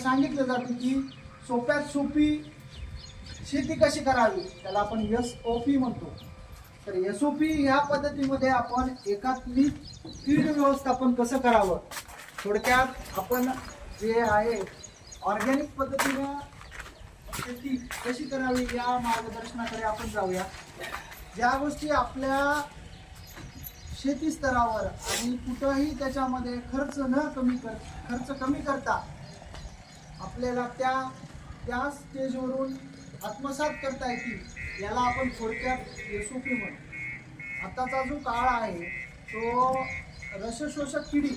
सांगितलं जातं की सोप्यात सोपी शेती कशी करावी, त्याला आपण SOP म्हणतो. तर SOP ह्या पद्धतीमध्ये आपण एकात्मिक कीड व्यवस्थापन कसं करावं, थोडक्यात आपण जे आहे ऑर्गॅनिक पद्धतीनं शेती कशी करावी या मार्गदर्शनाकडे आपण जाऊया. ज्या गोष्टी आपल्या शेती स्तरावर आणि कुठंही त्याच्यामध्ये खर्च कमी करता आपल्याला त्या स्टेजवरून आत्मसात करता येतील, याला आपण थोडक्यात SOP म्हणतो. आताचा जो काळ आहे तो रसशोषक किडी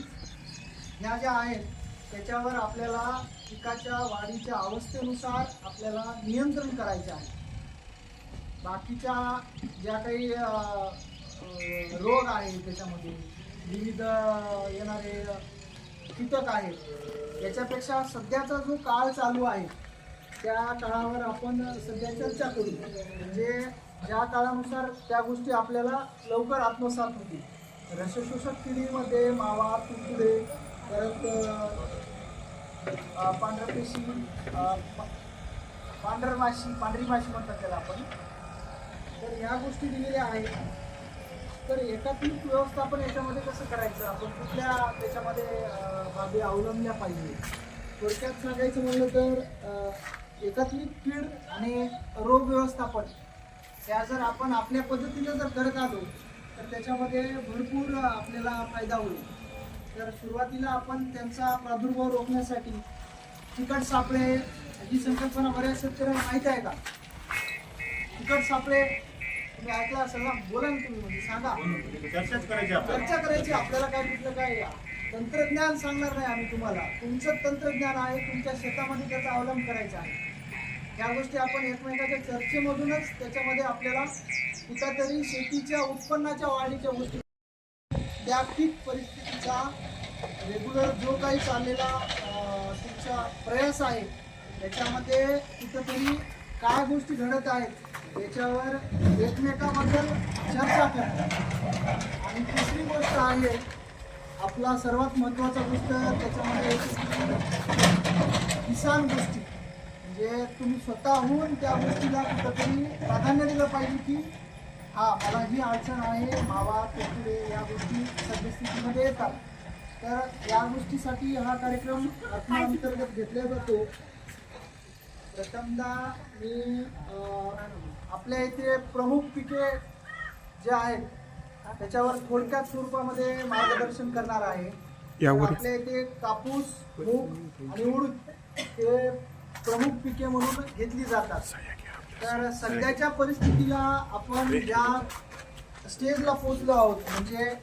ह्या ज्या आहेत त्याच्यावर आपल्याला पिकाच्या वाढीच्या अवस्थेनुसार आपल्याला नियंत्रण करायचे आहे. बाकीच्या ज्या काही रोग आहे त्याच्यामध्ये विविध येणारे कीटक आहेत, याच्यापेक्षा सध्याचा जो काळ चालू आहे त्या काळावर आपण सध्या चर्चा करू. म्हणजे ज्या काळानुसार त्या गोष्टी आपल्याला लवकर आत्मसात होतील. रसशोषक किडीमध्ये मावा, तुडतुडे, परत पांढरपेशी, पांढरी माशी म्हणतात त्याला आपण. तर ह्या गोष्टी दिलेल्या आहेत. तर एकात्मिक व्यवस्थापन याच्यामध्ये कसं करायचं, आपण कुठल्या त्याच्यामध्ये बाबी अवलंबल्या पाहिजे. थोडक्यात सांगायचं म्हणलं तर एकात्मिक कीड आणि रोग व्यवस्थापन या जर आपण आपल्या पद्धतीने जर करत आलो तर त्याच्यामध्ये भरपूर आपल्याला फायदा होईल. तर सुरुवातीला आपण त्यांचा प्रादुर्भाव रोखण्यासाठी तिखट सापळे ही संकल्पना बऱ्याच शेतकऱ्यांना माहीत आहे का? तिखट सापळे तुम्ही ऐकला असेल ना, बोला ना तुम्ही, म्हणजे सांगा. चर्चा करायची आपल्याला, काय कुठलं काय तंत्रज्ञान सांगणार नाही आम्ही तुम्हाला. तुमचं तंत्रज्ञान आहे, तुमच्या शेतामध्ये त्याचा अवलंब करायचा आहे. या गोष्टी आपण एकमेकाच्या चर्चेमधूनच त्याच्यामध्ये आपल्याला कुठेतरी शेतीच्या उत्पन्नाच्या वाढीच्या गोष्टी, त्या पीक परिस्थितीचा रेग्युलर जो काही चाललेला तुमचा प्रयास आहे त्याच्यामध्ये कुठेतरी काय गोष्टी घडत आहेत याच्यावर एकमेकाबद्दल चर्चा करतात. आणि तिसरी गोष्ट आहे आपला सर्वात महत्त्वाचा गोष्ट त्याच्यामध्ये किसान गोष्टी, म्हणजे तुम्ही स्वतःहून त्या गोष्टीला कुठंतरी प्राधान्य दिलं पाहिजे की हा मला ही अडचण आहे, मावा, तुडतुडे या गोष्टी सद्यस्थितीमध्ये येतात. तर या गोष्टीसाठी हा कार्यक्रम अंतर्गत घेतला जातो. प्रथमदा मी आपल्या इथे प्रमुख पिके जे आहेत त्याच्यावर थोडक्यात स्वरूपामध्ये मार्गदर्शन करणार आहे. आपल्या इथे कापूस, मूग आणि उडीद हे प्रमुख पिके म्हणून घेतली जातात. तर सध्याच्या परिस्थितीला आपण ज्या स्टेजला पोहोचलो आहोत, म्हणजे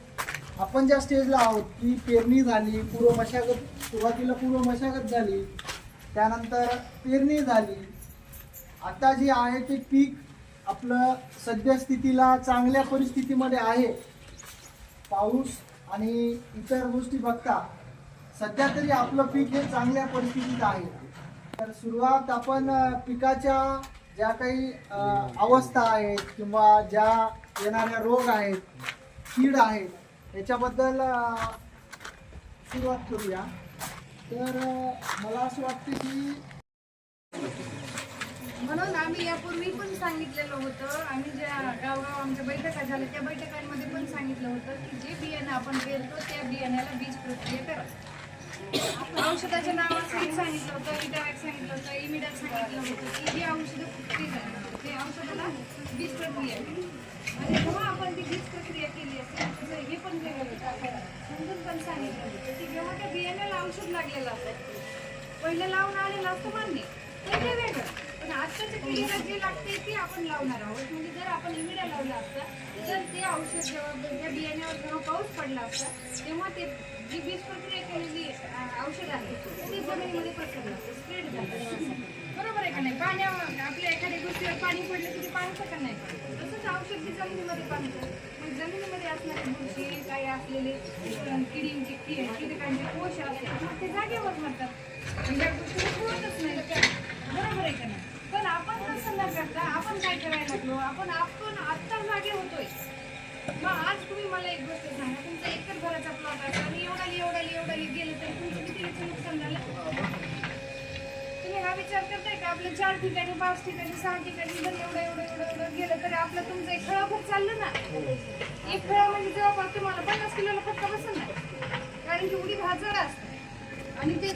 आपण ज्या स्टेजला आहोत की पेरणी झाली, सुरुवातीला पूर्व मशागत झाली, त्यानंतर पेरणी झाली. आता जे आहे ते पीक आपलं सद्यस्थितीला चांगल्या परिस्थितीमध्ये आहे. पाऊस आणि इतर गोष्टी बघता सध्या तरी आपलं पीक हे चांगल्या परिस्थितीत आहे. तर सुरुवात आपण पिकाच्या ज्या काही अवस्था आहेत किंवा ज्या येणाऱ्या रोग आहेत, कीड आहेत याच्याबद्दल सुरुवात करूया. तर मला असं वाटतं की म्हणून आम्ही यापूर्वी पण सांगितलेलं होतं, आम्ही ज्या गावगाव आमच्या बैठका झाल्या त्या बैठकांमध्ये पण सांगितलं होतं की जे बियाणं आपण पेरतो त्या बियाण्याला बीज प्रक्रिया करा. औषधाच्या नावासहित सांगितलं होतं, विटावॅक सांगितलं होतं, इमिडाक सांगितलं होतं की जी औषधं फुटली जातात ते औषधाला बीज प्रक्रिया केली. आणि जेव्हा आपण ती बीज प्रक्रिया केली असेल तर हे पण समजून पण सांगितलं होतं की जेव्हा त्या बियाण्याला औषध लागलेलं असतं, पहिलं लावून आलेलं असतं मान्य, पण ते वेगळं. पण आजच्याच्या पिढीला जे लागते ते आपण लावणार आहोत. म्हणजे जर आपण इमिडा लावला असता तर ते औषध जेव्हा त्या बियाण्यावर जेव्हा पाऊस पडला असता तेव्हा ते जी बीज प्रक्रिया केलेली औषध आहे ते जमिनीमध्ये पसरलं असतं, स्प्रेड झालं. बरोबर आहे का नाही? पाण्यावर आपल्या एखाद्या गोष्टीवर पाणी पडलं की ते पाणी सकट नाही पडलं, तसंच औषध ते जमिनीमध्ये पाणी पडलं. मग जमिनीमध्ये असणारे बुरशी, काही असलेले किडींचे कीटकांचे कोश असतात ते जागेवर मरतात. या गोष्टी होतच नाही. बरोबर आहे का नाही? पण आपण तसं न करता आपण काय करायला लागलो, आपण आत्ता जागे होतोय. मग आज तुम्ही मला एक गोष्ट सांगा, तुमचा एकर भराचा प्लॉट आहे आणि एवढा गेलं तर तुमचं किती नुकसान झालं? तुम्ही हा विचार करताय का आपल्या 4 ठिकाणी 5 ठिकाणी 6 ठिकाणी जर एवढं गेलं तर आपलं तुमचं एक खळाभर चाललं ना. एक खळा म्हणजे जवळपास तुम्हाला 50 किलोला फटका बसेल ना, कारण की उडी भाजर असते आणि ते